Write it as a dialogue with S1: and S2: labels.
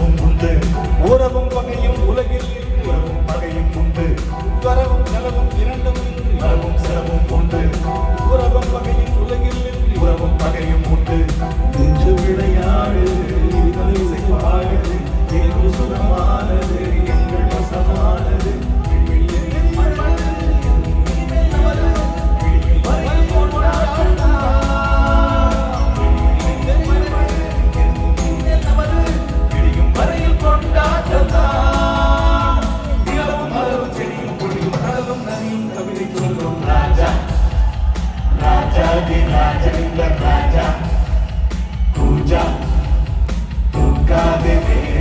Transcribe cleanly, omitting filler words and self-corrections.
S1: செலவும் உண்டு. உறவும் பகையும் உலகில் உறவும் பகையும் உண்டு. வரவும் செலவும் இரண்டும் வரவும் செலவும் உண்டு. உறவும் பகையும் உலகில் உறவும் பகையும் உண்டு. நின்று விளையாடு பாடு சுகமானது